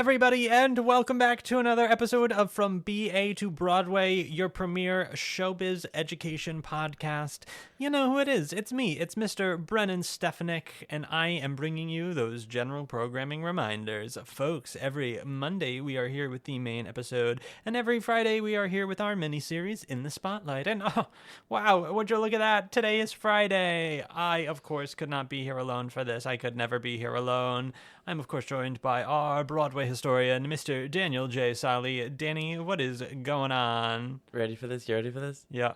everybody, and welcome back to another episode of From BA to Broadway, your premier showbiz education podcast. You know who it is. It's me. It's Mr. Brennan Stefanik, and I am bringing you those general programming reminders. Folks, every Monday we are here with the main episode, and every Friday we are here with our mini-series In the Spotlight. And oh, wow, would you look at that? Today is Friday. I, of course, could not be here alone for this. I could never be here alone. I'm, of course, joined by our Broadway historian, Mr. Daniel J. Sally. Danny, what is going on? Ready for this? You ready for this? Yeah.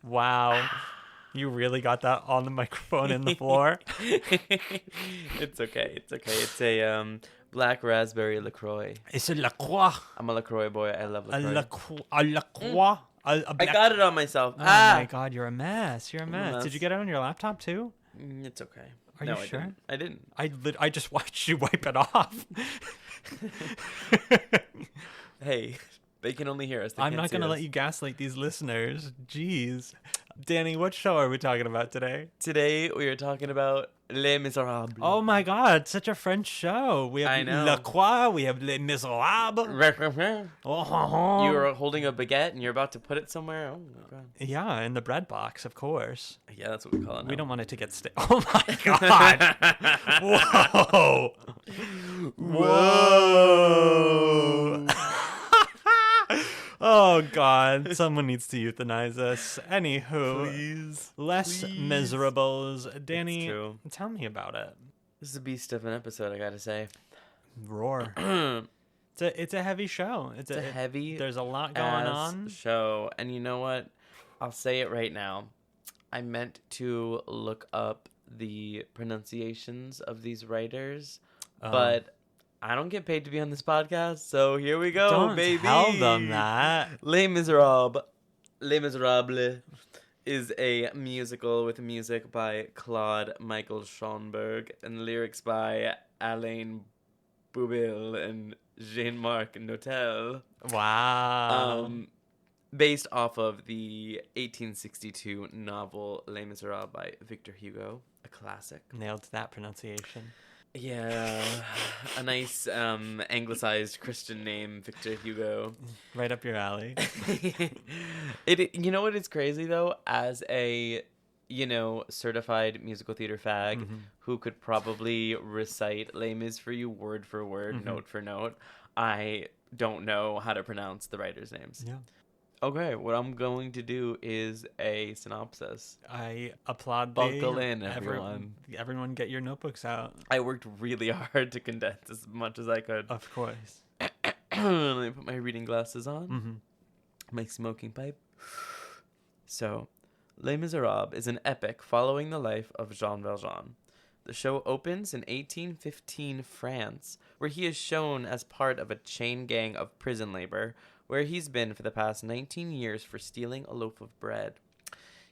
Wow. You really got that on the microphone in the floor? It's okay. It's okay. It's a black raspberry LaCroix. It's a LaCroix. I'm a LaCroix boy. I love LaCroix. A LaCroix. I got it on myself. Oh my God, you're a mess. You're a mess. Did you get it on your laptop too? It's okay. Are you sure? I didn't. I just watched you wipe it off. Hey, they can only hear us. I'm not going to let you gaslight these listeners. Jeez. Danny, what show are we talking about today? Today we are talking about Les Misérables. Oh my God, such a French show. We have La Croix, we have Les Misérables. Oh. You are holding a baguette and you're about to put it somewhere. Oh my God. Yeah, in the bread box, of course. Yeah, that's what we call it now. We don't want it to get Oh my God. Whoa. Whoa. Oh, God. Someone needs to euthanize us. Anywho. Please. Les Miserables. Danny, tell me about it. This is a beast of an episode, I gotta say. Roar. It's a heavy show. It's a heavy. There's a lot going on. Show. And you know what? I'll say it right now. I meant to look up the pronunciations of these writers, but I don't get paid to be on this podcast, so here we go, baby. Don't tell them that. Les Misérables. Les Misérables is a musical with music by Claude Michael Schoenberg and lyrics by Alain Boublil and Jean-Marc Notel. Wow. Based off of the 1862 novel Les Misérables by Victor Hugo, a classic. Nailed that pronunciation. Yeah, a nice anglicized Christian name, Victor Hugo. Right up your alley. You know what is crazy though? As a, certified musical theater fag who could probably recite Les Mis for you word for word, note for note, I don't know how to pronounce the writers' names. Yeah. Okay, what I'm going to do is a synopsis. I applaud. Buckle in, everyone. Everyone get your notebooks out. I worked really hard to condense as much as I could. Of course. Let me put my reading glasses on. My smoking pipe. So, Les Misérables is an epic following the life of Jean Valjean. The show opens in 1815 France, where he is shown as part of a chain gang of prison labor, where he's been for the past 19 years for stealing a loaf of bread.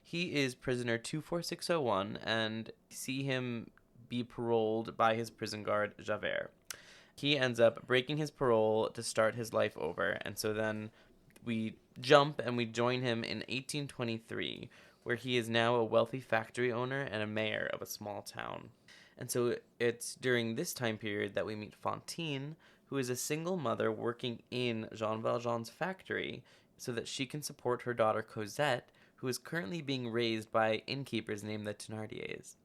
He is prisoner 24601 and see him be paroled by his prison guard, Javert. He ends up breaking his parole to start his life over, and so then we jump and we join him in 1823, where he is now a wealthy factory owner and a mayor of a small town. And so it's during this time period that we meet Fantine, who is a single mother working in Jean Valjean's factory so that she can support her daughter Cosette, who is currently being raised by innkeepers named the Thénardiers.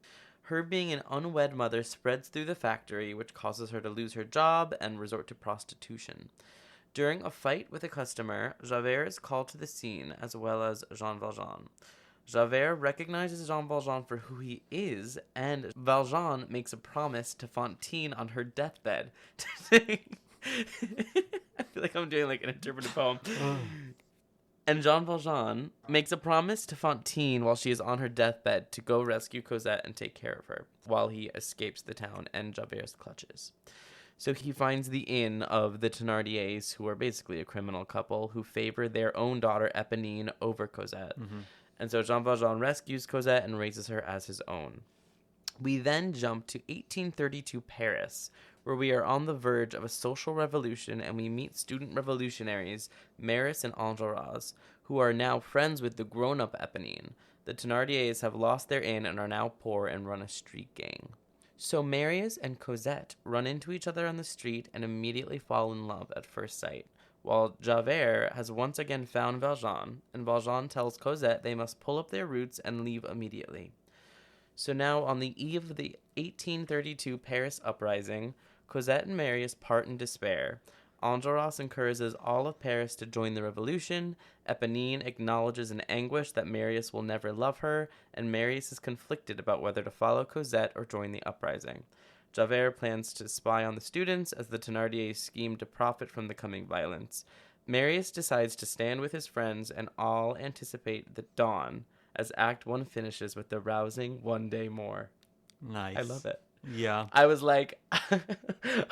Her being an unwed mother spreads through the factory, which causes her to lose her job and resort to prostitution. During a fight with a customer, Javert is called to the scene, as well as Jean Valjean. Javert recognizes Jean Valjean for who he is, and Valjean makes a promise to Fantine on her deathbed. I feel like I'm doing like an interpretive poem. And Jean Valjean makes a promise to Fantine while she is on her deathbed to go rescue Cosette and take care of her, while he escapes the town and Javert's clutches. So he finds the inn of the Thénardiers, who are basically a criminal couple who favor their own daughter Éponine over Cosette. And so Jean Valjean rescues Cosette and raises her as his own. We then jump to 1832 Paris, where we are on the verge of a social revolution and we meet student revolutionaries Maris and Enjolras, who are now friends with the grown-up Éponine. The Thénardiers have lost their inn and are now poor and run a street gang. So Marius and Cosette run into each other on the street and immediately fall in love at first sight, while Javert has once again found Valjean, and Valjean tells Cosette they must pull up their roots and leave immediately. So now, on the eve of the 1832 Paris uprising, Cosette and Marius part in despair. Enjolras encourages all of Paris to join the revolution. Eponine acknowledges in anguish that Marius will never love her, and Marius is conflicted about whether to follow Cosette or join the uprising. Javert plans to spy on the students as the Thénardiers scheme to profit from the coming violence. Marius decides to stand with his friends, and all anticipate the dawn as Act 1 finishes with the rousing "One Day More." Nice. I love it. Yeah. I was like,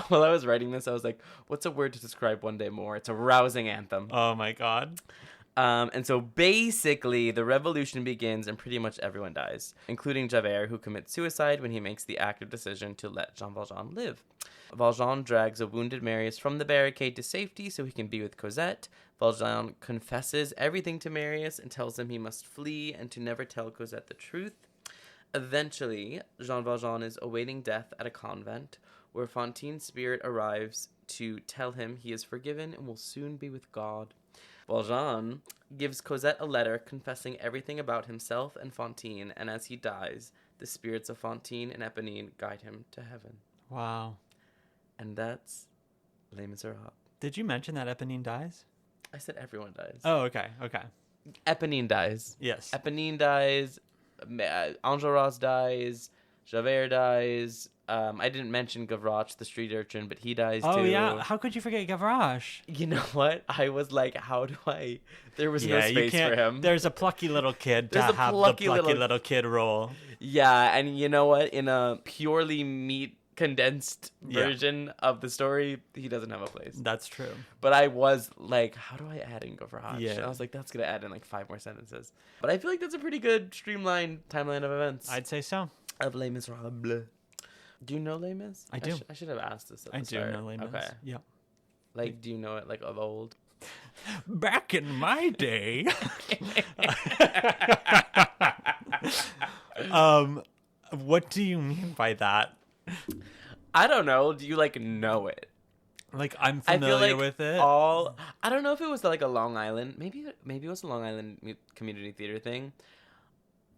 while I was writing this, I was like, what's a word to describe One Day More? It's a rousing anthem. Oh my God. And so basically, the revolution begins and pretty much everyone dies, including Javert, who commits suicide when he makes the active decision to let Jean Valjean live. Valjean drags a wounded Marius from the barricade to safety so he can be with Cosette. Valjean confesses everything to Marius and tells him he must flee and to never tell Cosette the truth. Eventually, Jean Valjean is awaiting death at a convent, where Fantine's spirit arrives to tell him he is forgiven and will soon be with God. Valjean gives Cosette a letter confessing everything about himself and Fantine, and as he dies, the spirits of Fantine and Eponine guide him to heaven. Wow. And that's Les Misérables. Did you mention that Eponine dies? I said everyone dies. Oh, okay. Okay. Eponine dies. Yes. Eponine dies. Enjolras dies. Javert dies. I didn't mention Gavroche, the street urchin, but he dies too. Oh, yeah. How could you forget Gavroche? You know what? I was like, how do I... There was no space for him. There's a plucky little kid to have the plucky little kid role. Yeah, and you know what? In a purely meat condensed version of the story, he doesn't have a place. That's true. But I was like, how do I add in Gavroche? Yeah. And I was like, that's going to add in like 5 more sentences. But I feel like that's a pretty good streamlined timeline of events. I'd say so. Of Les Miserables. Do you know Les Mis? I do. I should have asked this at I the start. do know Les Mis. Okay. Yeah. Like, do you know it like of old? Back in my day. What do you mean by that? I don't know. Do you like know it? Like, I'm familiar with it. I don't know if it was like a Long Island. Maybe it was a Long Island community theater thing.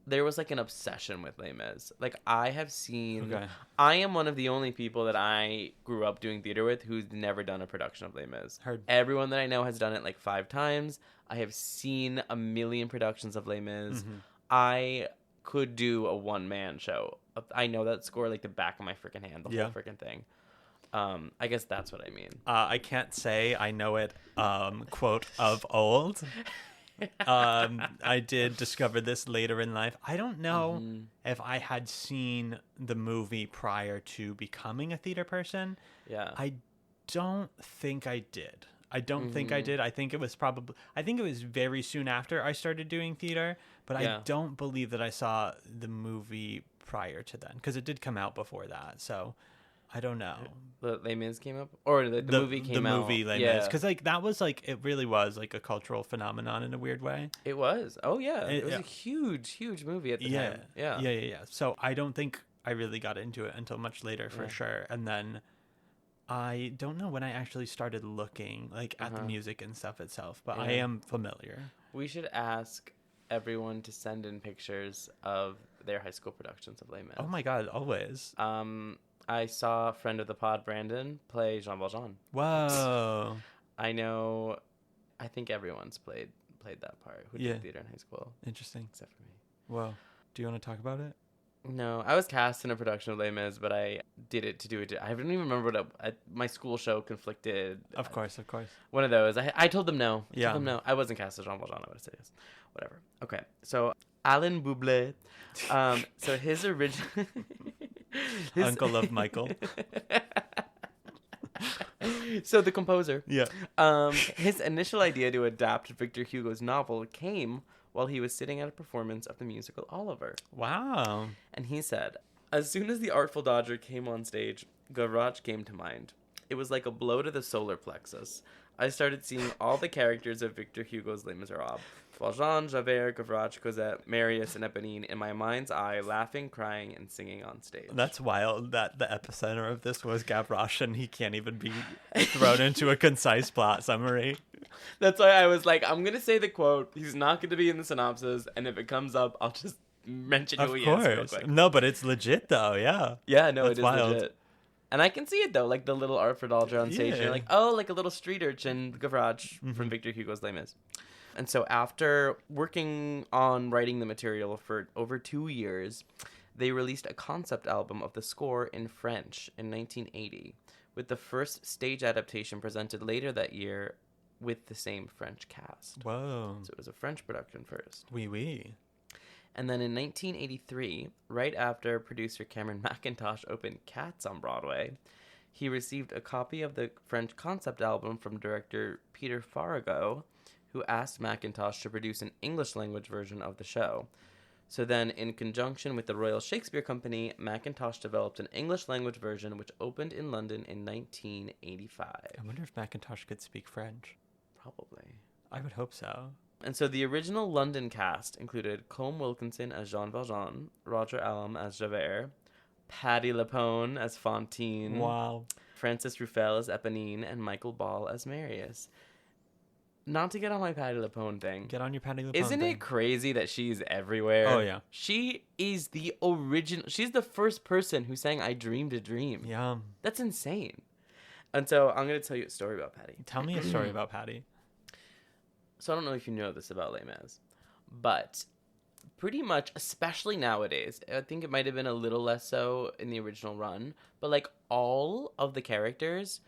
There was like an obsession with Les Mis. Like, I have seen. Okay. I am one of the only people that I grew up doing theater with who's never done a production of Les Mis. Heard. Everyone that I know has done it like 5 times. I have seen a million productions of Les Mis. Mm-hmm. I could do a one-man show. I know that score like the back of my freaking hand, the whole freaking thing. I guess that's what I mean. I can't say I know it, quote, of old. I did discover this later in life. I don't know if I had seen the movie prior to becoming a theater person. Yeah. I don't think I did. I think it was very soon after I started doing theater, but I don't believe that I saw the movie prior to then, because it did come out before that. So I don't know. The Les Mis came up, or the movie came out. The movie Les Mis, because like that was like, it really was like a cultural phenomenon in a weird way. It was. Oh yeah, it was a huge movie at the time. Yeah. So I don't think I really got into it until much later for sure, and then I don't know when I actually started looking like at the music and stuff itself, but I am familiar. We should ask everyone to send in pictures of their high school productions of Les Mis. Oh my God, always. I saw a friend of the pod, Brandon, play Jean Valjean. Whoa. I think everyone's played that part who did theater in high school. Interesting. Except for me. Whoa. Do you want to talk about it? No, I was cast in a production of Les Mis, but I did it to do it. I don't even remember what my school show conflicted. Of course. One of those. I told them no. I told them no. I wasn't cast as Jean Valjean. I would have said yes. Whatever. Okay. So Alain Bublé. So his original uncle of Michael. So the composer. Yeah. His initial idea to adapt Victor Hugo's novel came while he was sitting at a performance of the musical Oliver. Wow. And he said, as soon as the Artful Dodger came on stage, Gavroche came to mind. It was like a blow to the solar plexus. I started seeing all the characters of Victor Hugo's Les Miserables. Valjean, Javert, Gavroche, Cosette, Marius, and Eponine in my mind's eye, laughing, crying, and singing on stage. That's wild that the epicenter of this was Gavroche and he can't even be thrown into a concise plot summary. That's why I was like, I'm going to say the quote. He's not going to be in the synopsis, and if it comes up, I'll just mention who he is real quick. No, but it's legit though, yeah. Yeah, no, That's it is wild. legit. And I can see it though, like the little Alfred Alger on stage. Yeah. And you're like, oh, like a little street urchin, Gavroche from Victor Hugo's Les Mis. And so after working on writing the material for over 2 years, they released a concept album of the score in French in 1980, with the first stage adaptation presented later that year with the same French cast. Whoa. So it was a French production first. Oui, oui. And then in 1983, right after producer Cameron Mackintosh opened Cats on Broadway, he received a copy of the French concept album from director Peter Farago, who asked Mackintosh to produce an English-language version of the show. So then, in conjunction with the Royal Shakespeare Company, Mackintosh developed an English-language version which opened in London in 1985. I wonder if Mackintosh could speak French. Probably. I would hope so. And so the original London cast included Colm Wilkinson as Jean Valjean, Roger Allam as Javert, Patti LuPone as Fantine, Wow. Francis Ruffel as Eponine, and Michael Ball as Marius. Not to get on my Patti LuPone thing. Get on your Patti LuPone Isn't thing. it crazy that she's everywhere? Oh, yeah. She is the original. She's the first person who sang I Dreamed a Dream. Yeah. That's insane. And so I'm going to tell you a story about Patti. Tell me a story about Patti. So I don't know if you know this about Les Mis, but pretty much, especially nowadays, I think it might have been a little less so in the original run, but like all of the characters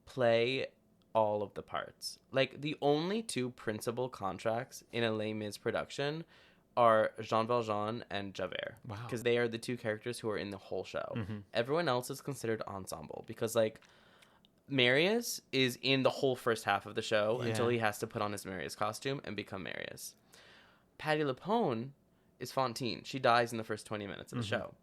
play all of the parts. Like the only two principal contracts in a Les Mis production are Jean Valjean and Javert. Wow. Because they are the two characters who are in the whole show. Mm-hmm. Everyone else is considered ensemble because like Marius is in the whole first half of the show until he has to put on his Marius costume and become Marius. Patti LuPone is Fantine. She dies in the first 20 minutes of the show.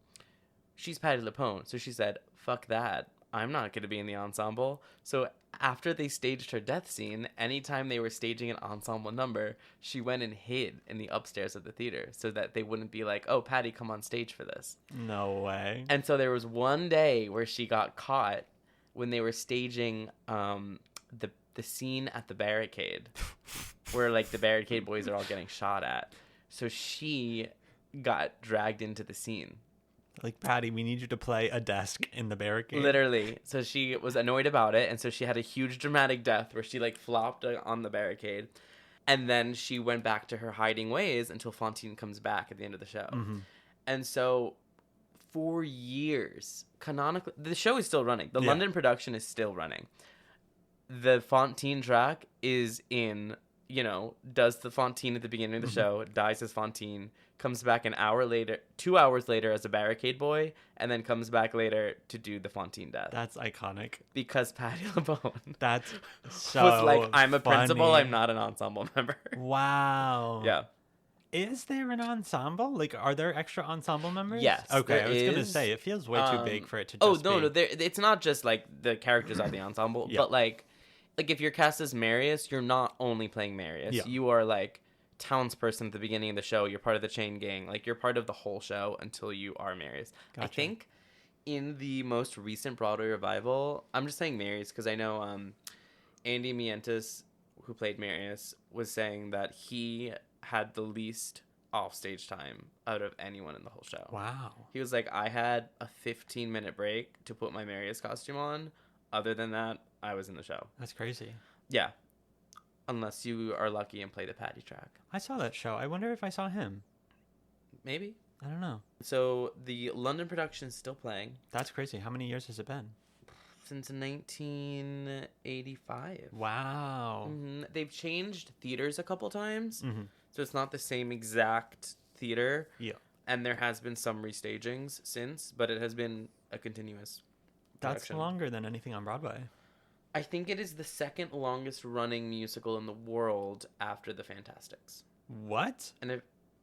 She's Patti LuPone, so she said, fuck that. I'm not going to be in the ensemble. So after they staged her death scene, anytime they were staging an ensemble number, she went and hid in the upstairs of the theater so that they wouldn't be like, oh, Patti, come on stage for this. No way. And so there was one day where she got caught when they were staging the scene at the barricade where like the barricade boys are all getting shot at. So she got dragged into the scene. Like, Patti, we need you to play a desk in the barricade. Literally. So she was annoyed about it. And so she had a huge dramatic death where she like flopped on the barricade. And then she went back to her hiding ways until Fantine comes back at the end of the show. Mm-hmm. And so for years, canonically, the show is still running. The London production is still running. The Fantine track is in, does the Fantine at the beginning of the show, dies as Fantine, comes back an hour later, 2 hours later as a barricade boy, and then comes back later to do the Fantine death. That's iconic. Because Patti LuPone That's so was like, I'm a principal, funny. I'm not an ensemble member. Wow. Yeah. Is there an ensemble? Like, are there extra ensemble members? Yes, Okay, there I was going to is. say, it feels way too big for it to Oh, just no, be... it's not just like the characters are the ensemble, Yeah. but like if you're cast as Marius, you're not only playing Marius. Yeah. You are like townsperson at the beginning of the show. You're part of the chain gang. Like you're part of the whole show until you are Marius. Gotcha. I think in the most recent Broadway revival, I'm just saying Marius because I know Andy Mientus, who played Marius, was saying that he had the least offstage time out of anyone in the whole show. Wow. He was like, I had a 15-minute break to put my Marius costume on. Other than that, I was in the show. That's crazy. Yeah. Unless you are lucky and play the Patti track. I saw that show. I wonder if I saw him. Maybe. I don't know. So the London production is still playing. That's crazy. How many years has it been? Since 1985. Wow. Mm-hmm. They've changed theaters a couple times. Mm-hmm. So it's not the same exact theater. Yeah. And there has been some restagings since, but it has been a continuous That's production. longer than anything on Broadway. I think it is the second longest running musical in the world after The Fantastics. What? And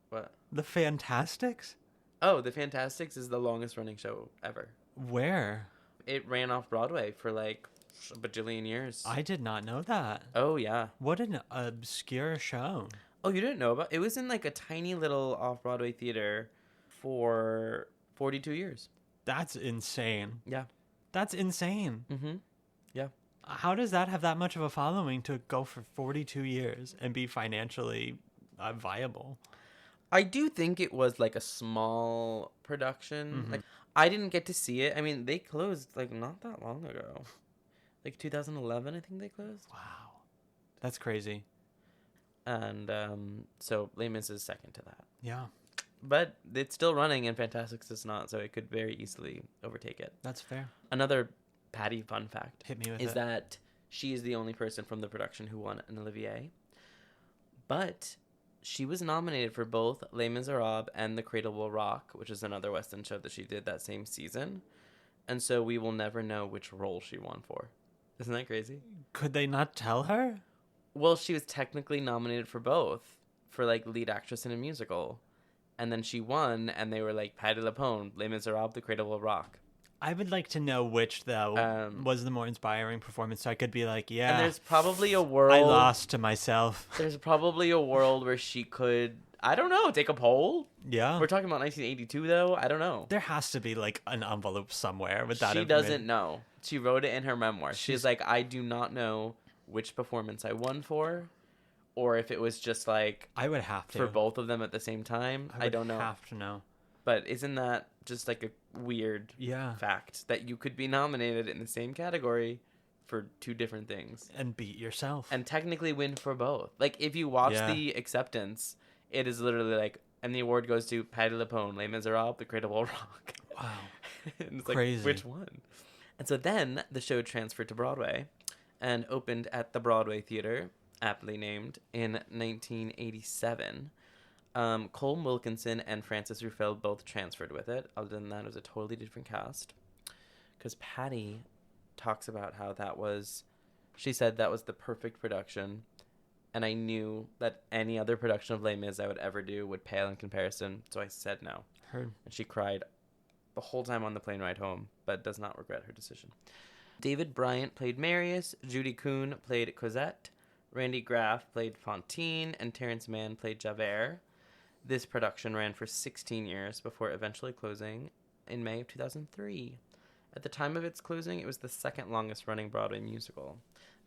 what? The Fantastics? Oh, The Fantastics is the longest running show ever. Where? It ran off Broadway for like a bajillion years. I did not know that. Oh, yeah. What an obscure show. Oh, you didn't know about it? It was in like a tiny little off-Broadway theater for 42 years. That's insane. Yeah. That's insane. Mm-hmm. Yeah. How does that have that much of a following to go for 42 years and be financially viable? I do think it was like a small production. Mm-hmm. Like, I didn't get to see it. I mean, they closed like not that long ago. Like 2011, I think they closed. Wow. That's crazy. And so Les Mis is second to that. Yeah. But it's still running and Fantastics is not, so it could very easily overtake it. That's fair. Another Patty fun fact Hit me with is it. that she is the only person from the production who won an Olivier. But she was nominated for both Les Misérables and The Cradle Will Rock, which is another West End show that she did that same season. And so we will never know which role she won for. Isn't that crazy? Could they not tell her? Well, she was technically nominated for both, for like lead actress in a musical. And then she won, and they were like, Patti LuPone, Les Misérables, The Cradle Will Rock. I would like to know which, though, was the more inspiring performance, so I could be like, yeah. And there's probably a world... I lost to myself. There's probably a world where she could, I don't know, take a poll? Yeah. We're talking about 1982, though? I don't know. There has to be, like, an envelope somewhere with that She information. doesn't know. She wrote it in her memoir. She's like, I do not know which performance I won for, or if it was just, like... I would have to. For both of them at the same time. I don't know. I have to know. But isn't that just, like, a weird fact that you could be nominated in the same category for two different things and beat yourself and technically win for both? Like, if you watch the acceptance, it is literally like, and the award goes to Patti LuPone, Les Misérables, The Cradle Will Rock. Wow. And it's crazy. Like, which one? And so then the show transferred to Broadway and opened at the Broadway Theater, aptly named, in 1987. Colm Wilkinson and Frances Ruffelle both transferred with it. Other than that, it was a totally different cast. Because Patty talks about how that was... She said that was the perfect production. And I knew that any other production of Les Mis I would ever do would pale in comparison. So I said no. Heard. And she cried the whole time on the plane ride home, but does not regret her decision. David Bryant played Marius. Judy Kuhn played Cosette. Randy Graff played Fantine. And Terrence Mann played Javert. This production ran for 16 years before eventually closing in May of 2003. At the time of its closing, it was the second longest running Broadway musical.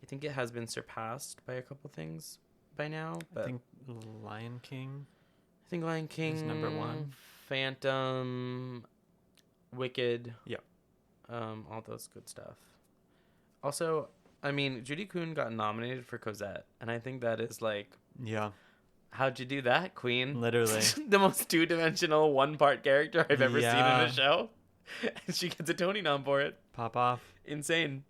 I think it has been surpassed by a couple things by now. But I think Lion King. is number one. Phantom, Wicked. Yep. All those good stuff. Also, I mean, Judy Kuhn got nominated for Cosette, and I think that is like... Yeah. How'd you do that, Queen? Literally. The most two-dimensional one-part character I've ever seen in a show. And she gets a Tony nom for it. Pop off. Insane.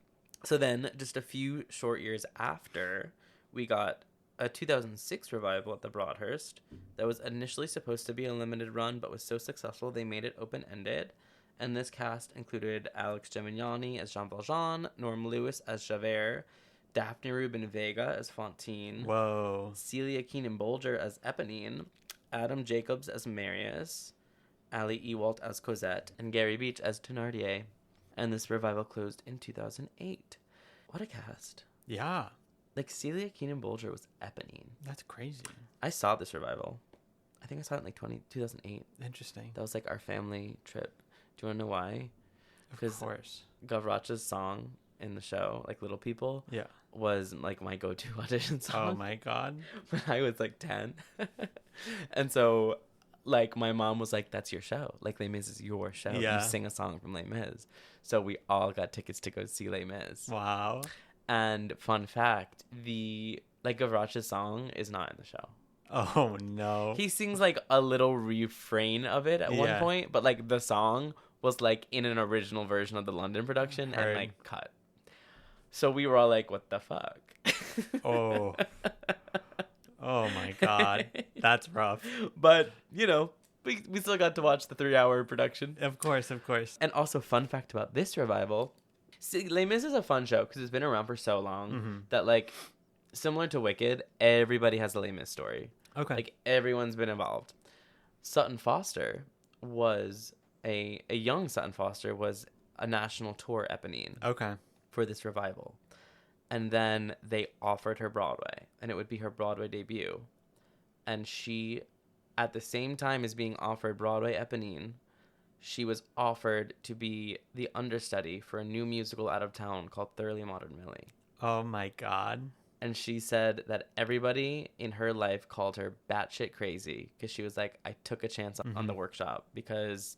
So then, just a few short years after, we got a 2006 revival at the Broadhurst that was initially supposed to be a limited run, but was so successful they made it open-ended. And this cast included Alex Gemignani as Jean Valjean, Norm Lewis as Javert, Daphne Rubin Vega as Fantine. Whoa. Celia Keenan-Bolger as Eponine. Adam Jacobs as Marius. Ali Ewalt as Cosette. And Gary Beach as Thénardier. And this revival closed in 2008. What a cast. Yeah. Like, Celia Keenan-Bolger was Eponine. That's crazy. I saw this revival. I think I saw it in like 2008. Interesting. That was like our family trip. Do you want to know why? Of course. Gavracha's song in the show, like Little People, was like my go-to audition song. Oh my God. When I was like 10. And so like my mom was like, that's your show. Like Les Mis is your show. Yeah. You sing a song from Les Mis. So we all got tickets to go see Les Mis. Wow. And fun fact, the like Gavracha's song is not in the show. Oh no. He sings like a little refrain of it at one point, but like the song was like in an original version of the London production and like cut. So we were all like, what the fuck? Oh. Oh my God. That's rough. But, you know, we still got to watch the 3-hour production. Of course, of course. And also, fun fact about this revival. See, Les Mis is a fun show because it's been around for so long that, like, similar to Wicked, everybody has a Les Mis story. Okay. Like, everyone's been involved. Sutton Foster was a young Sutton Foster was a national tour Eponine. Okay. for this revival. And then they offered her Broadway, and it would be her Broadway debut. And she, at the same time as being offered Broadway Eponine, she was offered to be the understudy for a new musical out of town called Thoroughly Modern Millie. Oh my God. And she said that everybody in her life called her batshit crazy because she was like, I took a chance on the workshop because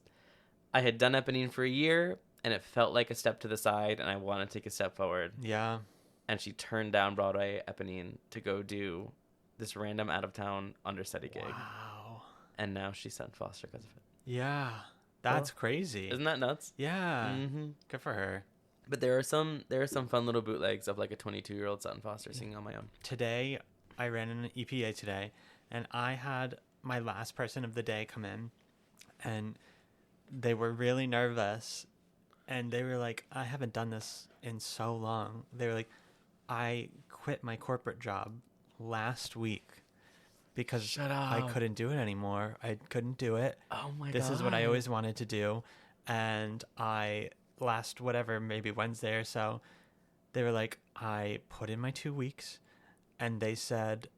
I had done Eponine for a year and it felt like a step to the side and I want to take a step forward. Yeah. And she turned down Broadway Eponine to go do this random out-of-town understudy gig. Wow. And now she's set in foster because of it. Yeah. That's crazy. Isn't that nuts? Yeah. Mm-hmm. Good for her. But there are some fun little bootlegs of like a 22-year-old Sutton Foster singing on my own. Today, I ran an EPA today, and I had my last person of the day come in, and they were really nervous, and they were like, I haven't done this in so long. They were like, I quit my corporate job last week because Shut up. I couldn't do it anymore. I couldn't do it. Oh my God. This is what I always wanted to do, and last whatever, maybe Wednesday or so, they were like, I put in my 2 weeks, and they said,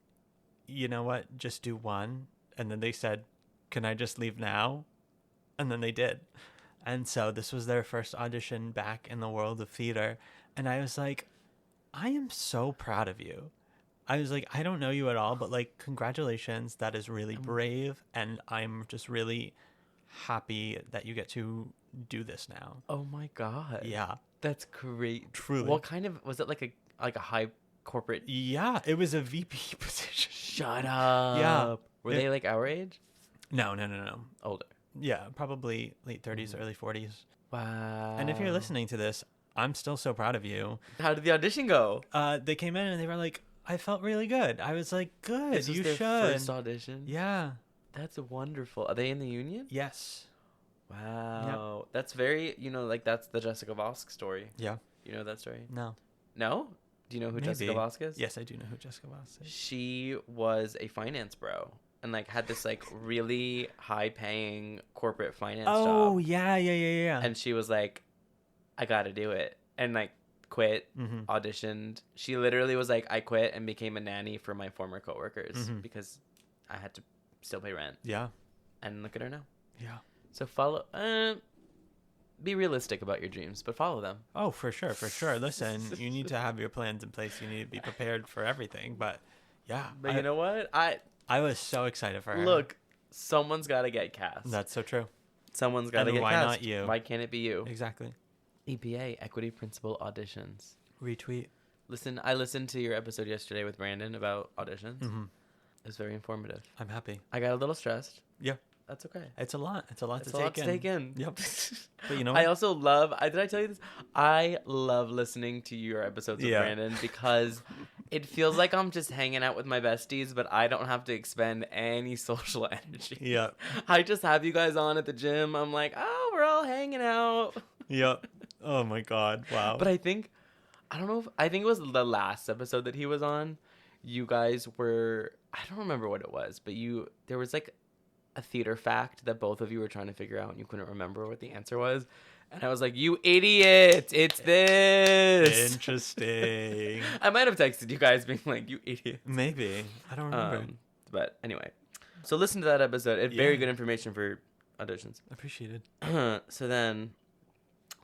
you know what, just do one. And then they said, can I just leave now? And then they did. And so this was their first audition back in the world of theater. And I was like, I am so proud of you. I was like, I don't know you at all, but like, congratulations. That is really brave. And I'm just really happy that you get to do this now. Oh my God. Yeah. That's great. Truly. What kind of, was it like a high corporate? Yeah, it was a VP position. Shut up. Yeah. Were they like our age? No. Older. Yeah, probably late 30s, early 40s. Wow. And if you're listening to this, I'm still so proud of you. How did the audition go? They came in and they were like, I felt really good. I was like, good, This was you their should. first audition? Yeah. That's wonderful. Are they in the union? Yes. Wow. Yep. That's very, like that's the Jessica Vosk story. Yeah. You know that story? No. No? Do you know who Maybe. Jessica Vosk is? Yes, I do know who Jessica Vosk is. She was a finance bro and like had this like really high paying corporate finance job. Oh, yeah. And she was like, I got to do it. And like quit, Mm-hmm. auditioned. She literally was like, I quit and became a nanny for my former coworkers because I had to still pay rent. Yeah. And look at her now. Yeah. So be realistic about your dreams, but follow them. Oh, for sure. Listen, you need to have your plans in place. You need to be prepared for everything. But yeah. But you know what? I was so excited for her. Look, someone's got to get cast. That's so true. Someone's got to get why cast. Why not you? Why can't it be you? Exactly. EPA, Equity Principal Auditions. Retweet. I listened to your episode yesterday with Brandon about auditions. Mm-hmm. It was very informative. I'm happy. I got a little stressed. Yeah. That's okay. It's a lot. It's a lot It's to a lot to take in. Yep. But you know what? I also love, did I tell you this? I love listening to your episodes with Brandon because it feels like I'm just hanging out with my besties, but I don't have to expend any social energy. Yeah. I just have you guys on at the gym. I'm like, oh, we're all hanging out. Yep. Oh my God. Wow. But I think it was the last episode that he was on. You guys were, I don't remember what it was, but there was like a theater fact that both of you were trying to figure out and you couldn't remember what the answer was. And I was like, you idiot, it's this. Interesting. I might have texted you guys being like, you idiot. Maybe. I don't remember. But anyway, so listen to that episode. It's very good information for auditions. Appreciated. So then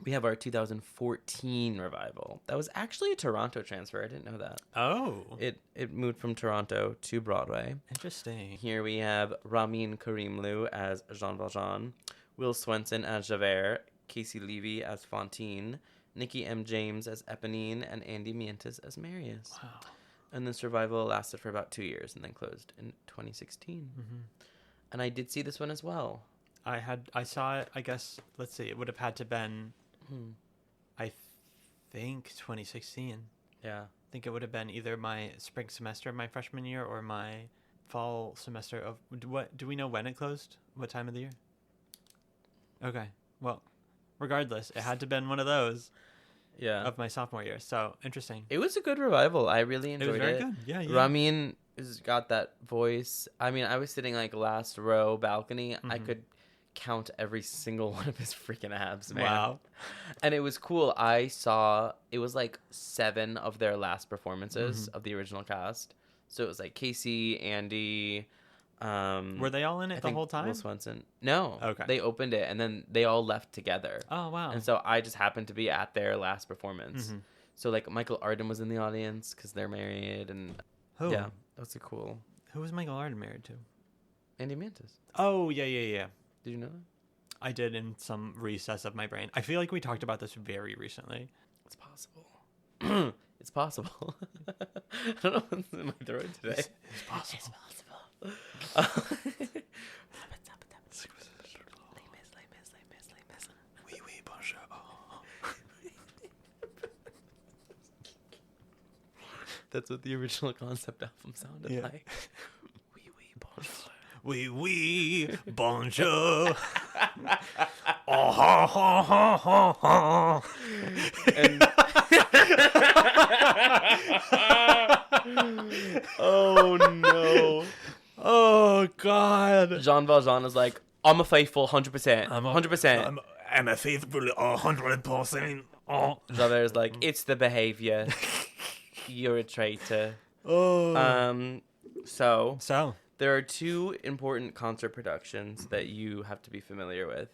we have our 2014 revival. That was actually a Toronto transfer. I didn't know that. Oh. It moved from Toronto to Broadway. Interesting. Here we have Ramin Karimloo as Jean Valjean, Will Swenson as Javert, Casey Levy as Fantine, Nikki M. James as Eponine, and Andy Mientas as Marius. Wow. And this revival lasted for about 2 years and then closed in 2016. Mm-hmm. And I did see this one as well. I saw it, I guess, let's see, it would have had to been, I think 2016. Yeah. I think it would have been either my spring semester of my freshman year or my fall semester of, do we know when it closed? What time of the year? Okay. Well, regardless, it had to have been one of those. Yeah. Of my sophomore year. So interesting. It was a good revival. I really enjoyed it. It was very good. Yeah. Ramin has got that voice. I mean, I was sitting like last row balcony. I could count every single one of his freaking abs, man. Wow. And it was cool. I saw, it was like 7 of their last performances of the original cast. So it was like Casey, Andy. Were they all in it the whole time? Will Swenson. No. Okay. They opened it and then they all left together. Oh, wow. And so I just happened to be at their last performance. So like Michael Arden was in the audience because they're married. And Who? yeah, that's a cool. Who was Michael Arden married to? Andy Mantis. Oh, yeah. Did you know that? I did in some recess of my brain. I feel like we talked about this very recently. It's possible. It's possible. I don't know what's in my throat today. It's possible. It's possible. Oui, oui, bonjour. That's what the original concept album sounded like. Oui, oui, bonjour. Oui, oui, bonjour. Oh, ha, ha, ha, ha, ha. And oh no. Oh, God. Jean Valjean is like, I'm a faithful 100%. 100%. I'm a faithful 100%. Oh. Javert's like, it's the behavior. You're a traitor. Oh. So So. there are 2 important concert productions that you have to be familiar with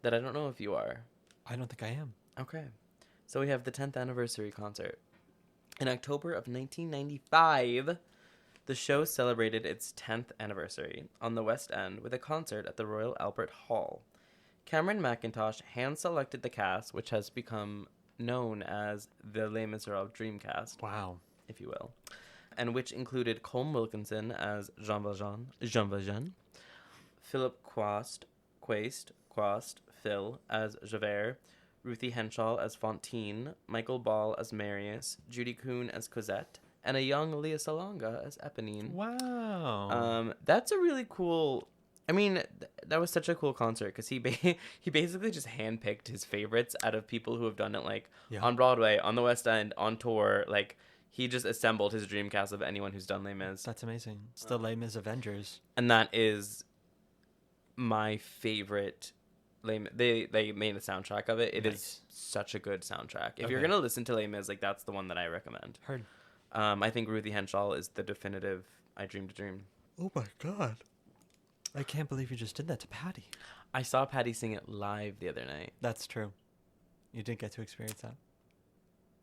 that I don't know if you are. I don't think I am. Okay. So we have the 10th anniversary concert. In October of 1995, the show celebrated its 10th anniversary on the West End with a concert at the Royal Albert Hall. Cameron Mackintosh hand-selected the cast, which has become known as the Les Misérables Dreamcast. Wow. If you will. And which included Colm Wilkinson as Jean Valjean, Philip Quast, Phil as Javert, Ruthie Henshaw as Fantine, Michael Ball as Marius, Judy Kuhn as Cosette, and a young Leah Salonga as Eponine. Wow. That's a really cool... I mean, that was such a cool concert because he basically just handpicked his favorites out of people who have done it, like, on Broadway, on the West End, on tour. Like, he just assembled his dream cast of anyone who's done Les Mis. That's amazing. It's the Les Mis Avengers. And that is my favorite... They made a soundtrack of it. It is such a good soundtrack. If you're gonna listen to Les Mis, like, that's the one that I recommend. Heard. I think Ruthie Henshaw is the definitive I Dreamed a Dream. Oh my God. I can't believe you just did that to Patty. I saw Patty sing it live the other night. That's true. You did get to experience that.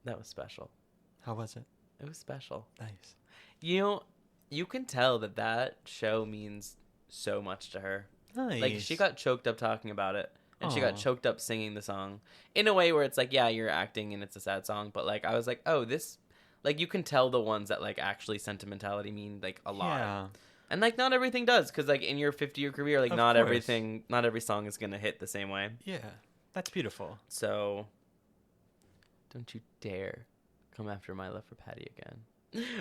That was special. How was it? It was special. Nice. You know, you can tell that show means so much to her. Nice. Like, she got choked up talking about it. And she got Aw. choked up singing the song. In a way where it's like, yeah, you're acting and it's a sad song. But, like, I was like, oh, this... Like, you can tell the ones that, like, actually sentimentality mean, like, a lot. Yeah. And, like, not everything does. Because, like, in your 50-year career, like, Of not course. every song is going to hit the same way. Yeah. That's beautiful. So, don't you dare come after my love for Patty again.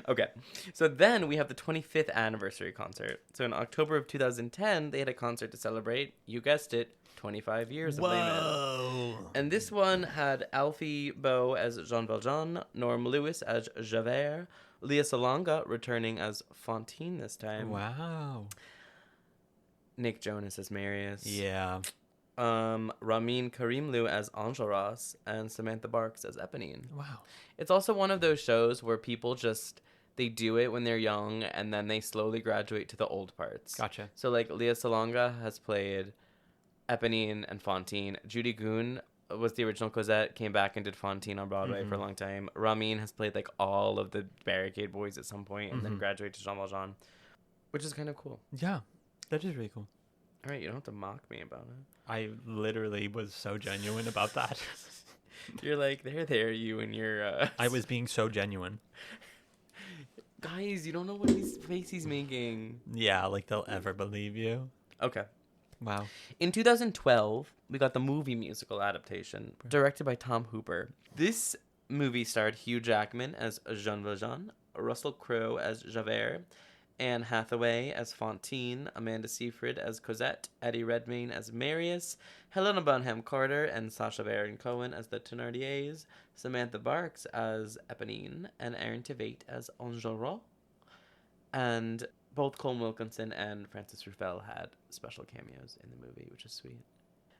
Okay. So then we have the 25th anniversary concert. So in October of 2010, they had a concert to celebrate, you guessed it, 25 years of Les Mis. Whoa. And this one had Alfie Boe as Jean Valjean, Norm Lewis as Javert, Leah Salonga returning as Fantine this time. Wow. Nick Jonas as Marius. Yeah. Ramin Karimloo as Enjolras, and Samantha Barks as Eponine. Wow. It's also one of those shows where people just, they do it when they're young, and then they slowly graduate to the old parts. Gotcha. So, like, Leah Salonga has played Eponine and Fantine. Judy Kuhn was the original Cosette, came back and did Fantine on Broadway for a long time. Ramin has played, like, all of the Barricade Boys at some point, and then graduated to Jean Valjean, which is kind of cool. Yeah. That is really cool. All right, you don't have to mock me about it. I literally was so genuine about that. You're like, there, you and your... I was being so genuine. Guys, you don't know what face he's making. Yeah, like they'll ever believe you. Okay. Wow. In 2012, we got the movie musical adaptation, directed by Tom Hooper. This movie starred Hugh Jackman as Jean Valjean, Russell Crowe as Javert, Anne Hathaway as Fantine, Amanda Seyfried as Cosette, Eddie Redmayne as Marius, Helena Bonham Carter and Sacha Baron Cohen as the Thénardiers, Samantha Barks as Eponine, and Aaron Tveit as Enjolras. And both Cole Wilkinson and Francis Ruffelle had special cameos in the movie, which is sweet.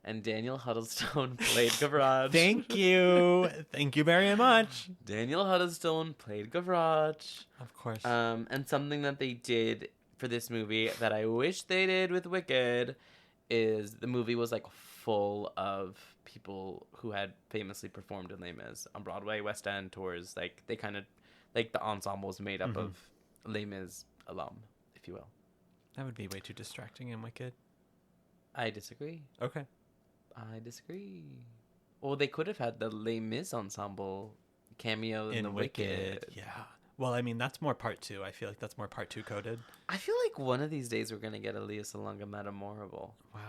And Daniel Huddlestone played Gavrage. Thank you. Thank you very much. Daniel Huddlestone played Gavrage. Of course. And something that they did for this movie that I wish they did with Wicked is the movie was like full of people who had famously performed in Les Mis on Broadway, West End tours. Like they kind of like the ensemble was made up of Les Mis alum, if you will. That would be way too distracting in Wicked. I disagree. Okay. I disagree. Well, they could have had the Les Mis ensemble cameo in the Wicked. Yeah. Well, I mean, that's more part 2. I feel like that's more part 2 coded. I feel like one of these days we're going to get a Lea Salonga Metamorable. Wow.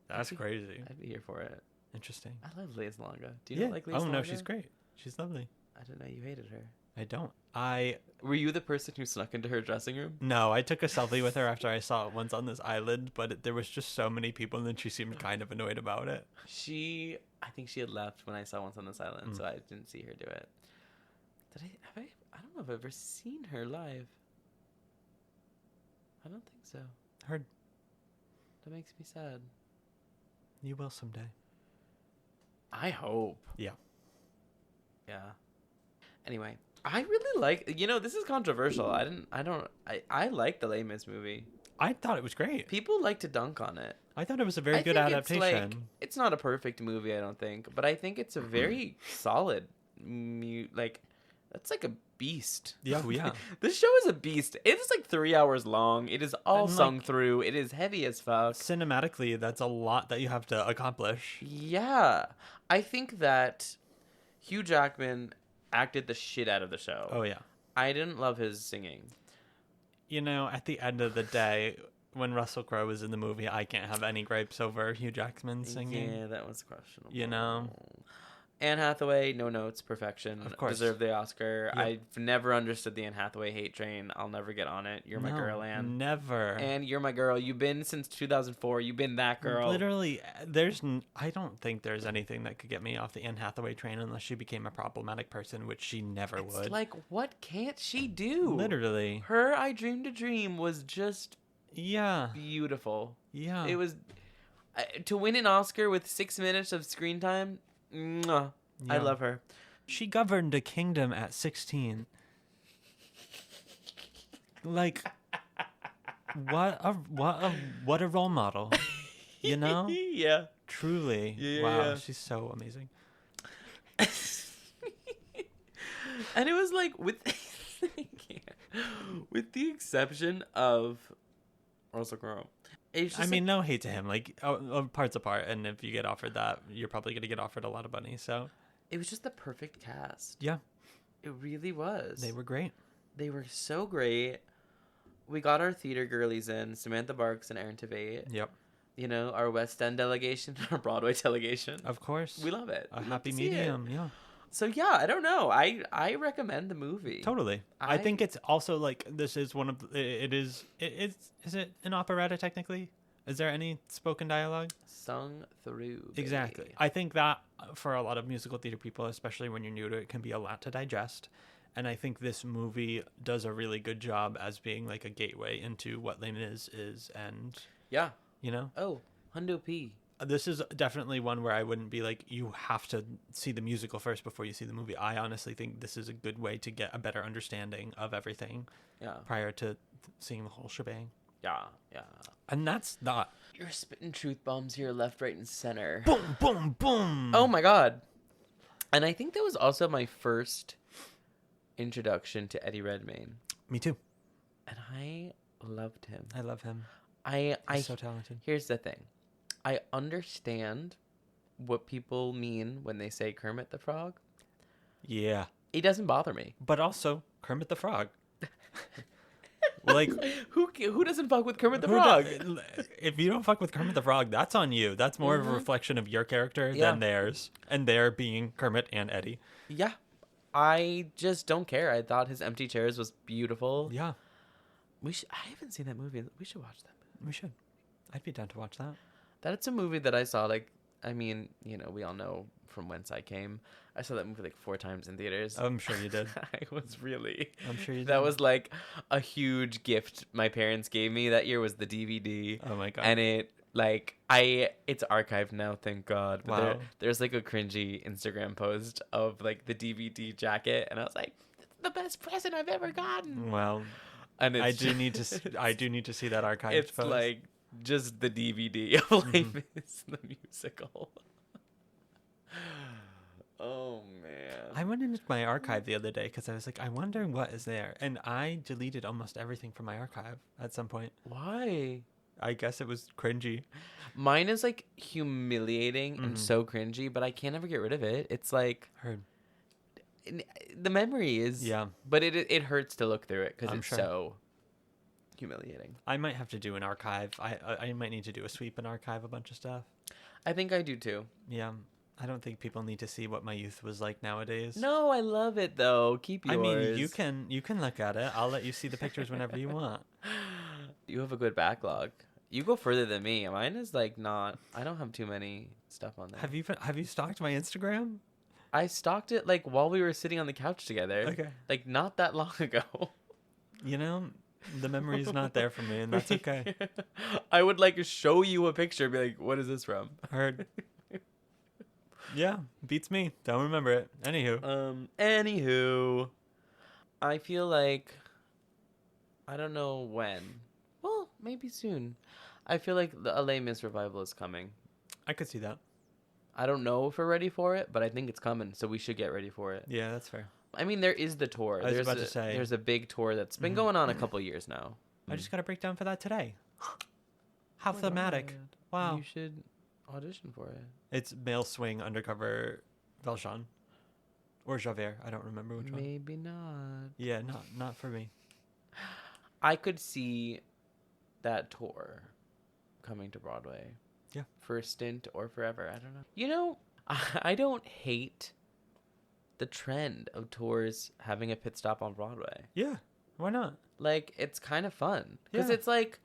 That's crazy. I'd be here for it. Interesting. I love Lea Salonga. Do you not like Lea Salonga? Oh, no, she's great. She's lovely. I didn't know you hated her. I don't. Were you the person who snuck into her dressing room? No, I took a selfie with her after I saw it once on this island, but there was just so many people, and then she seemed kind of annoyed about it. I think she had left when I saw Once on this Island, so I didn't see her do it. I don't know if I've ever seen her live. I don't think so. Heard. That makes me sad. You will someday. I hope. Yeah. Yeah. Anyway, I really like, this is controversial. I like the Les Mis movie. I thought it was great. People like to dunk on it. I thought it was a very good adaptation. It's not a perfect movie, I don't think, but I think it's a very solid, that's like a beast. Yeah, yeah. This show is a beast. It is like 3 hours long. It is all sung through. It is heavy as fuck. Cinematically, that's a lot that you have to accomplish. Yeah. I think that Hugh Jackman acted the shit out of the show. Oh, yeah. I didn't love his singing. At the end of the day, when Russell Crowe was in the movie, I can't have any gripes over Hugh Jackman singing. Yeah, that was questionable. Anne Hathaway, no notes, perfection. Of course. Deserved the Oscar. Yep. I've never understood the Anne Hathaway hate train. I'll never get on it. You're my girl, Anne. Never. Anne, you're my girl. You've been since 2004. You've been that girl. Literally, I don't think there's anything that could get me off the Anne Hathaway train unless she became a problematic person, which she never would. It's like, what can't she do? Literally. Her I Dreamed a Dream was just beautiful. Yeah. It was, to win an Oscar with 6 minutes of screen time, mwah. I love her. She governed a kingdom at 16. Like, what a role model, Yeah. Truly. Yeah, wow, yeah. she's so amazing. And it was like with the exception of Russell Crowe. No hate to him. Like, parts apart, and if you get offered that, you're probably going to get offered a lot of money. So it was just the perfect cast. Yeah, it really was. They were great. They were so great. We got our theater girlies in, Samantha Barks and Erin Tveit. Yep. Our West End delegation, our Broadway delegation. Of course. We love it. A happy medium. Yeah. So yeah, I don't know. I recommend the movie. Totally. I think it's also like this is one of is it an operetta technically? Is there any spoken dialogue? Sung through. Baby. Exactly. I think that for a lot of musical theater people, especially when you're new to it, can be a lot to digest. And I think this movie does a really good job as being like a gateway into what Les Mis is. And yeah, Oh, Hundo P. This is definitely one where I wouldn't be like, you have to see the musical first before you see the movie. I honestly think this is a good way to get a better understanding of everything prior to seeing the whole shebang. Yeah. And that's that. You're spitting truth bombs here, left, right, and center. Boom, boom, boom. Oh my God. And I think that was also my first introduction to Eddie Redmayne. Me too. And I loved him. I love him. He's so talented. Here's the thing. I understand what people mean when they say Kermit the Frog. Yeah. It doesn't bother me. But also, Kermit the Frog. Like, who doesn't fuck with Kermit the Frog? If you don't fuck with Kermit the Frog, that's on you. That's more of a reflection of your character than theirs. And their being Kermit and Eddie. Yeah. I just don't care. I thought his Empty Chairs was beautiful. Yeah. I haven't seen that movie. We should watch that movie. We should. I'd be down to watch that. That's a movie that I saw like I mean, you know, we all know from whence I came. I saw that movie like 4 times in theaters. I'm sure you did. I was really. I'm sure you did. That was like a huge gift my parents gave me that year was the DVD. Oh my God. And it's archived now, thank God. But Wow. there's like a cringy Instagram post of like the DVD jacket, and I was like, it's the best present I've ever gotten. Well, And I do need to see that archived it's post. like just the DVD of Les Mis, the musical. Oh man. I went into my archive the other day because I was like, I wonder what is there, and I deleted almost everything from my archive at some point. Why? I guess it was cringy. Mine is like humiliating and so cringy, but I can't ever get rid of it. It's like Heard. the memory is, Yeah. but it hurts to look through it because I'm it's sure. so humiliating. I might have to do an archive. I might need to do a sweep and archive a bunch of stuff. I think I do too. Yeah. I don't think people need to see what my youth was like nowadays. No, I love it though. Keep yours. I mean, you can look at it. I'll let you see the pictures whenever you want. You have a good backlog. You go further than me. Mine is like not. I don't have too many stuff on there. Have you stalked my Instagram? I stalked it like while we were sitting on the couch together. Okay. Like not that long ago. You know, the memory's not there for me, and that's okay. I would like show you a picture and be like, what is this from? Heard. Yeah, beats me. Don't remember it. Anywho, I feel like I don't know when. Well, maybe soon. I feel like the Les Mis revival is coming. I could see that. I don't know if we're ready for it, but I think it's coming, so we should get ready for it. Yeah, that's fair. I mean, there is the tour. I was about to say. There's a big tour that's been going on a couple years now. I just got a breakdown for that today. How thematic. Wow. You should audition for it. It's male swing undercover Valjean. Or Javert. I don't remember which one. Maybe not. Yeah, not for me. I could see that tour coming to Broadway. Yeah. For a stint or forever. I don't know. You know, I don't hate the trend of tours having a pit stop on Broadway. Yeah. Why not? Like, it's kind of fun. Because Yeah. it's like,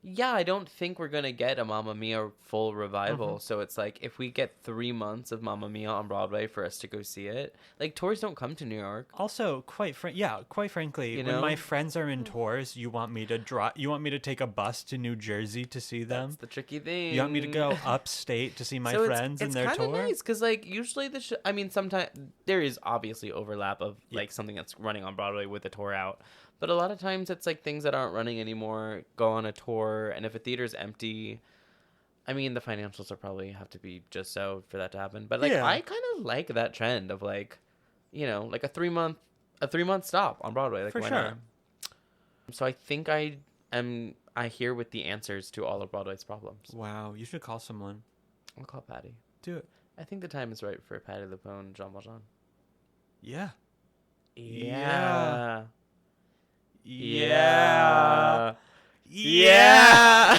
yeah, I don't think we're going to get a Mamma Mia full revival. So it's like, if we get 3 months of Mamma Mia on Broadway for us to go see it, like, tours don't come to New York. Also, quite frankly, You when know? my friends are in tours, you want me to take a bus to New Jersey to see them? That's the tricky thing. You want me to go upstate to see my So friends in their It's tour? kind of nice because, like, usually I mean, sometimes there is obviously overlap of like something that's running on Broadway with a tour out, but a lot of times it's like things that aren't running anymore go on a tour, and if a theater's empty, I mean, the financials will probably have to be just so for that to happen. But like, Yeah. I kind of like that trend of like, you know, like a 3-month stop on Broadway. Like, For why sure. not? So I think I am here with the answers to all of Broadway's problems. Wow, you should call someone. I'll call Patty. Do it. I think the time is right for Patty LuPone, Jean Valjean. Yeah. Yeah. Yeah. Yeah.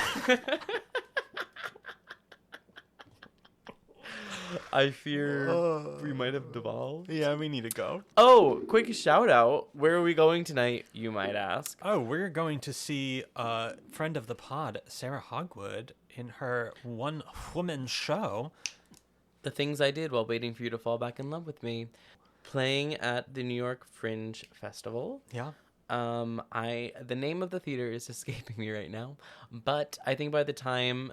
I fear we might have devolved. Yeah, we need to go. Oh, quick shout out. Where are we going tonight, you might ask? Oh, we're going to see a friend of the pod, Sarah Hogwood, in her one-woman show. The Things I Did While Waiting for You to Fall Back in Love with Me. Playing at the New York Fringe Festival. Yeah. The name of the theater is escaping me right now, but I think by the time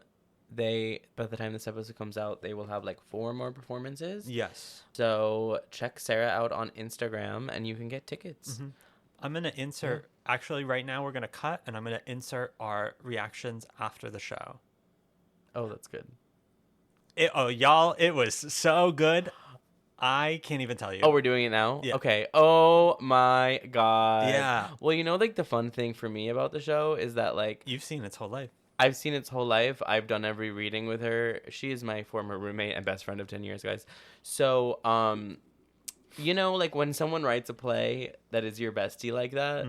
this episode comes out, they will have like 4 more performances. Yes. So check Sarah out on Instagram and you can get tickets. Mm-hmm. I'm going to insert, actually right now we're going to cut and I'm going to insert our reactions after the show. Oh, that's good. Y'all, it was so good. I can't even tell you. Oh, we're doing it now? Yeah. Okay. Oh my God. Yeah. Well, you know, like the fun thing for me about the show is that like You've seen its whole life. I've seen its whole life. I've done every reading with her. She is my former roommate and best friend of 10 years, guys. So, you know, like when someone writes a play that is your bestie like that,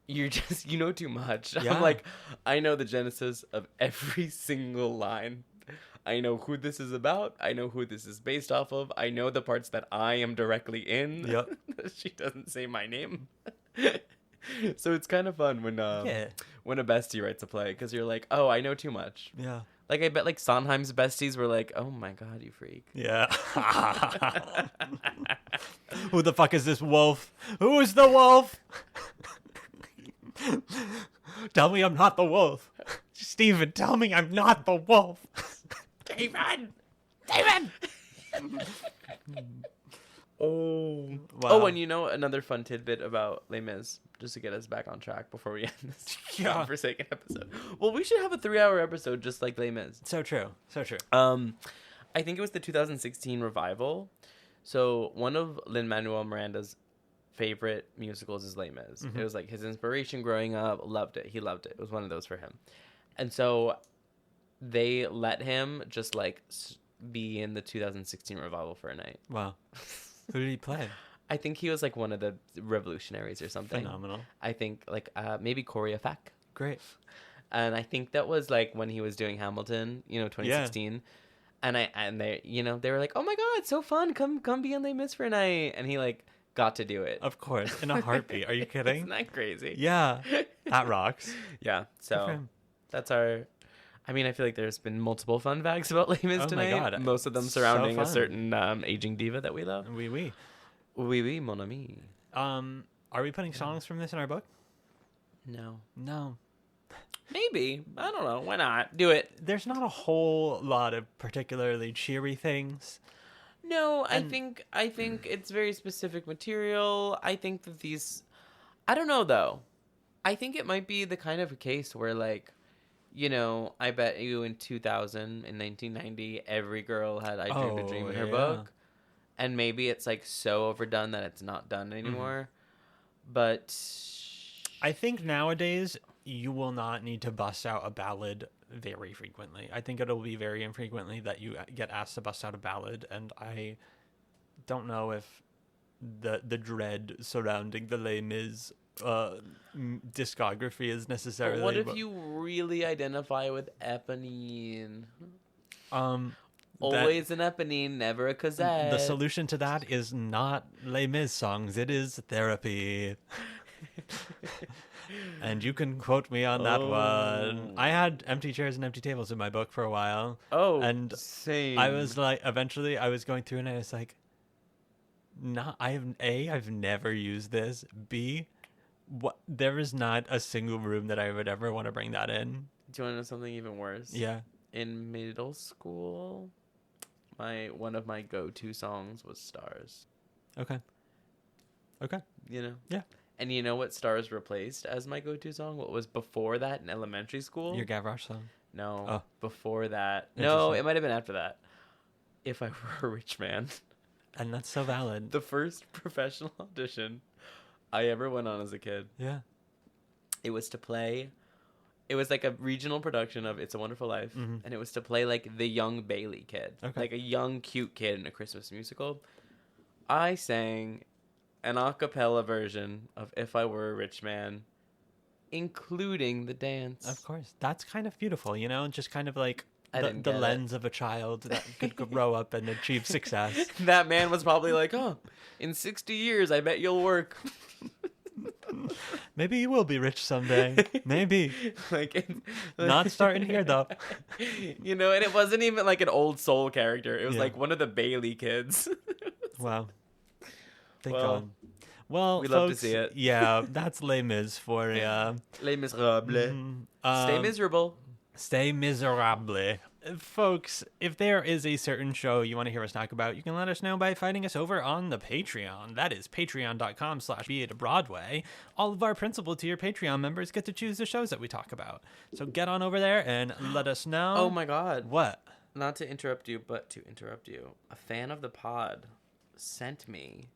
you're just, you know too much. Yeah. I'm like, I know the genesis of every single line. I know who this is about. I know who this is based off of. I know the parts that I am directly in. Yep. She doesn't say my name. So it's kind of fun when a bestie writes a play because you're like, oh, I know too much. Yeah. Like, I bet, like, Sondheim's besties were like, oh my god, you freak. Yeah. Who the fuck is this wolf? Who is the wolf? Tell me I'm not the wolf. Steven, tell me I'm not the wolf. David! David! Oh. Wow. Oh, and you know another fun tidbit about Les Mis, just to get us back on track before we end this godforsaken episode. Well, we should have a 3-hour episode just like Les Mis. So true. So true. I think it was the 2016 revival. So one of Lin-Manuel Miranda's favorite musicals is Les Mis. Mm-hmm. It was like his inspiration growing up. Loved it. He loved it. It was one of those for him. And so they let him just like be in the 2016 revival for a night. Wow. Who did he play? I think he was like one of the revolutionaries or something. Phenomenal. I think like maybe choreograph. Great. And I think that was like when he was doing Hamilton, 2016. Yeah. And they, they were like, "Oh my god, it's so fun. Come be in Les Mis for a night." And he like got to do it. Of course, in a heartbeat. Are you kidding? Isn't that crazy? Yeah. That rocks. Yeah. So that's our I mean, I feel like there's been multiple fun facts about Les Mis tonight. My god. Most of them surrounding a certain aging diva that we love. Oui. Oui, oui, mon ami. Are we putting songs from this in our book? No. Maybe. I don't know. Why not? Do it. There's not a whole lot of particularly cheery things. No, I think it's very specific material. I think that these... I don't know, though. I think it might be the kind of a case where, like, I bet you in 2000, in 1990, every girl had I Dreamed a Dream in her book. And maybe it's, like, so overdone that it's not done anymore. Mm-hmm. But... I think nowadays... you will not need to bust out a ballad very frequently. I think it'll be very infrequently that you get asked to bust out a ballad, and I don't know if the dread surrounding the Les Mis discography is necessarily... But what if you really identify with Eponine? Always an Eponine, never a Cosette. The solution to that is not Les Mis songs. It is therapy. And you can quote me on that one. I had empty chairs and empty tables in my book for a while. Oh, and same. I was like, eventually I was going through and I was like, I've never used this. B, there is not a single room that I would ever want to bring that in. Do you want to know something even worse? Yeah. In middle school, one of my go-to songs was Stars. Okay. Yeah. And you know what Stars replaced as my go-to song? What was before that in elementary school? Your Gavroche song? No. Oh. Before that. No, it might have been after that. If I Were a Rich Man. And that's so valid. The first professional audition I ever went on as a kid. Yeah. It was to play... It was like a regional production of It's a Wonderful Life. Mm-hmm. And it was to play like the young Bailey kid. Okay. Like a young, cute kid in a Christmas musical. I sang... an a cappella version of If I Were a Rich Man, including the dance. Of course. That's kind of beautiful, just kind of like the lens of a child that could grow up and achieve success. That man was probably like, in 60 years, I bet you'll work. Maybe you will be rich someday. Maybe. Not starting here, though. And it wasn't even like an old soul character. It was like one of the Bailey kids. Wow. Thank God. Well, we folks, love to see it. Yeah, that's Les Mis for you. Les Misérables. Stay miserable. Stay miserable. Folks, if there is a certain show you want to hear us talk about, you can let us know by finding us over on the Patreon. That is patreon.com/BA2Broadway. All of our principal tier Patreon members get to choose the shows that we talk about. So get on over there and let us know. Oh my God. What? Not to interrupt you, but to interrupt you. A fan of the pod sent me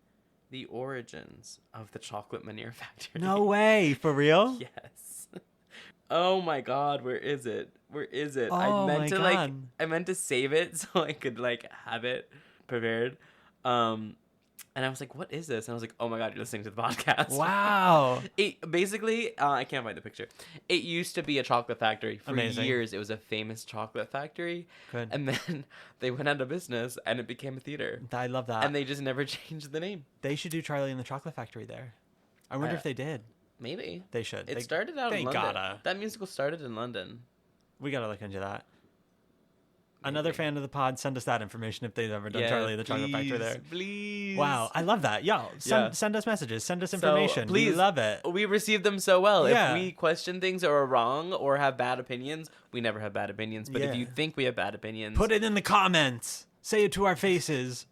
the origins of the chocolate Meniere factory. No way. For real? Yes. Oh my God, where is it? Oh, I meant to save it so I could have it prepared. And I was like, what is this? And I was like, oh my God, you're listening to the podcast. Wow. It basically, I can't find the picture. It used to be a chocolate factory. For years, it was a famous chocolate factory. Good. And then they went out of business and it became a theater. I love that. And they just never changed the name. They should do Charlie and the Chocolate Factory there. I wonder if they did. Maybe. They should. It started out in London. That musical started in London. We gotta look into that. Another fan of the pod, send us that information if they've ever done Charlie the Chocolate Factory there. Please. Wow, I love that. Yo, send us messages. Send us information. Please. We love it. We receive them so well. Yeah. If we question things or are wrong or have bad opinions, we never have bad opinions. But if you think we have bad opinions, put it in the comments. Say it to our faces.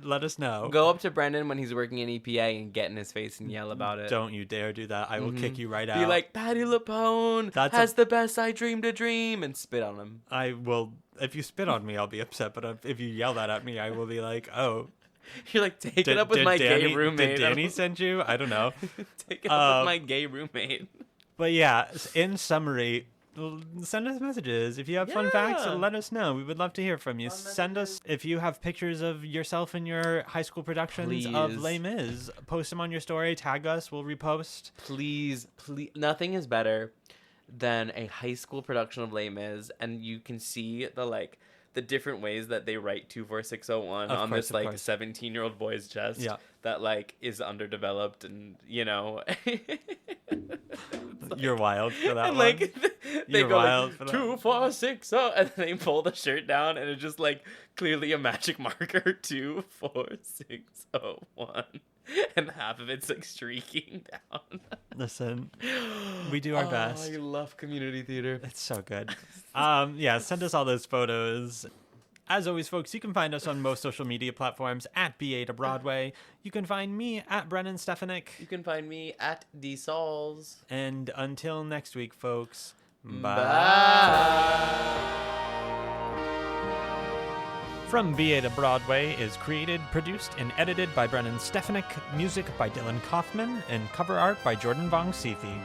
Let us know. Go up to Brennan when he's working in EPA and get in his face and yell about it. Don't you dare do that. I will kick you right out. Be like, Patty LuPone has the best I dreamed a dream, and spit on him. I will. If you spit on me, I'll be upset. But if you yell that at me, I will be like, oh. You're like, take it up with my gay roommate. Did Danny send you? I don't know. Take it up with my gay roommate. But yeah, in summary, send us messages. If you have fun facts, let us know. We would love to hear from you. Send us, if you have pictures of yourself in your high school productions of Les Mis, post them on your story, tag us, we'll repost. Please. Nothing is better than a high school production of Les Mis, and you can see the different ways that they write 24601 on this 17-year-old boy's chest that is underdeveloped, and you're wild for that and, one. They go wild for that. 246, and then they pull the shirt down, and it's just clearly a magic marker 24601, and half of it's streaking down. Listen, we do our best. I love community theater. It's so good. Send us all those photos. As always, folks, you can find us on most social media platforms at BA to Broadway. You can find me at Brennan Stefanik. You can find me at DSauls. And until next week, folks, bye. From BA to Broadway is created, produced, and edited by Brennan Stefanik, music by Dylan Kaufman, and cover art by Jordan Vongsithi.